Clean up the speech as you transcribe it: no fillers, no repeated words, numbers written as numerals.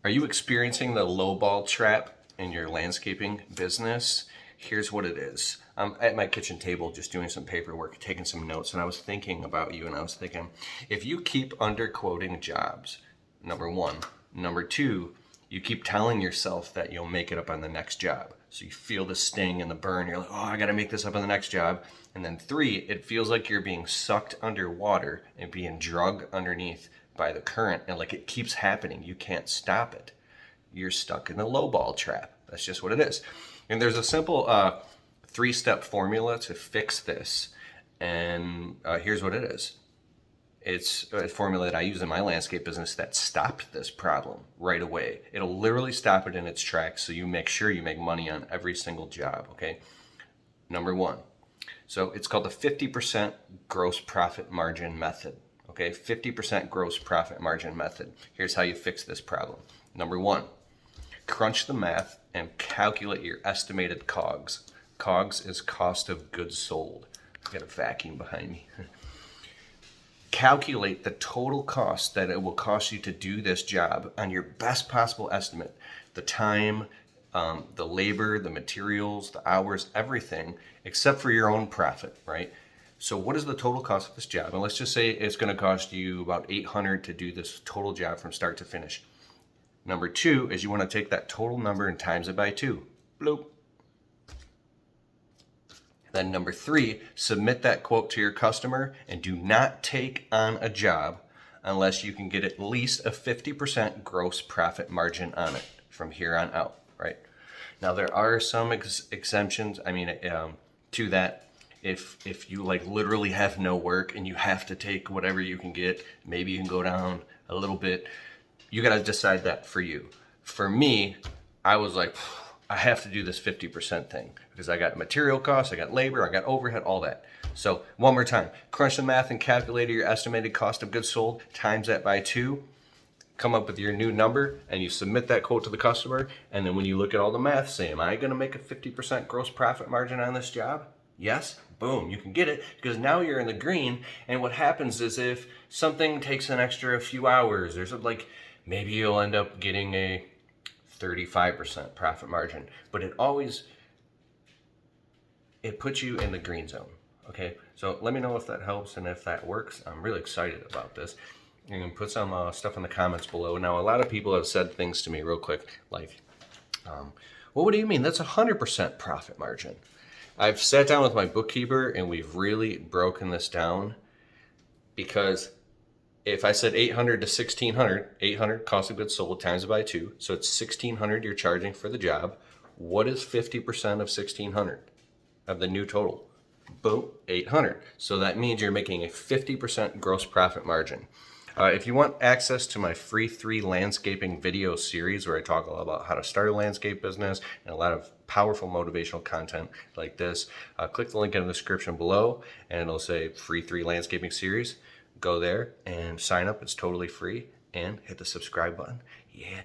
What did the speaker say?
Are you experiencing the lowball trap in your landscaping business? Here's what it is. I'm at my kitchen table just doing some paperwork, taking some notes, and I was thinking about you, and I was thinking, if you keep underquoting jobs, number one. Number two, you keep telling yourself that you'll make it up on the next job. So you feel the sting and the burn. You're like, oh, I got to make this up on the next job. And then three, it feels like you're being sucked underwater and being dragged underneath by the current. And like it keeps happening. You can't stop it. You're stuck in the lowball trap. That's just what it is. And there's a simple 3-step formula to fix this. And here's what it is. It's a formula that I use in my landscape business that stopped this problem right away. It'll literally stop it in its tracks so you make sure you make money on every single job, okay? Number one. So it's called the 50% gross profit margin method, okay? 50% gross profit margin method. Here's how you fix this problem. Number one, crunch the math and calculate your estimated COGS. COGS is cost of goods sold. I got a vacuum behind me. Calculate the total cost that it will cost you to do this job on your best possible estimate. The time, the labor, the materials, the hours, everything, except for your own profit, right? So what is the total cost of this job? And let's just say it's going to cost you about $800 to do this total job from start to finish. Number two is you want to take that total number and times it by 2. Bloop. Then number three, submit that quote to your customer and do not take on a job unless you can get at least a 50% gross profit margin on it from here on out, right? Now there are some exemptions, to that. If you like literally have no work and you have to take whatever you can get, maybe you can go down a little bit. You got to decide that for you. For me, I was like, I have to do this 50% thing because I got material costs, I got labor, I got overhead, all that. So one more time, crunch the math and calculate your estimated cost of goods sold, times that by 2, come up with your new number, and you submit that quote to the customer. And then when you look at all the math, say, am I going to make a 50% gross profit margin on this job? Yes. Boom, you can get it because now you're in the green. And what happens is if something takes an extra few hours, there's like, maybe you'll end up getting a 35% profit margin, but it puts you in the green zone. Okay, so let me know if that helps and if that works. I'm really excited about this. You can put some stuff in the comments below. Now, a lot of people have said things to me real quick, like, well, what do you mean? That's 100% profit margin. I've sat down with my bookkeeper and we've really broken this down, because if I said 800 to 1600, 800 cost of goods sold times it by 2, so it's 1600 you're charging for the job. What is 50% of 1600 of the new total? Boom, 800. So that means you're making a 50% gross profit margin. If you want access to my free 3 landscaping video series where I talk a lot about how to start a landscape business and a lot of powerful motivational content like this, click the link in the description below and it'll say free 3 landscaping series. Go there and sign up. It's totally free, and hit the subscribe button. Yeah.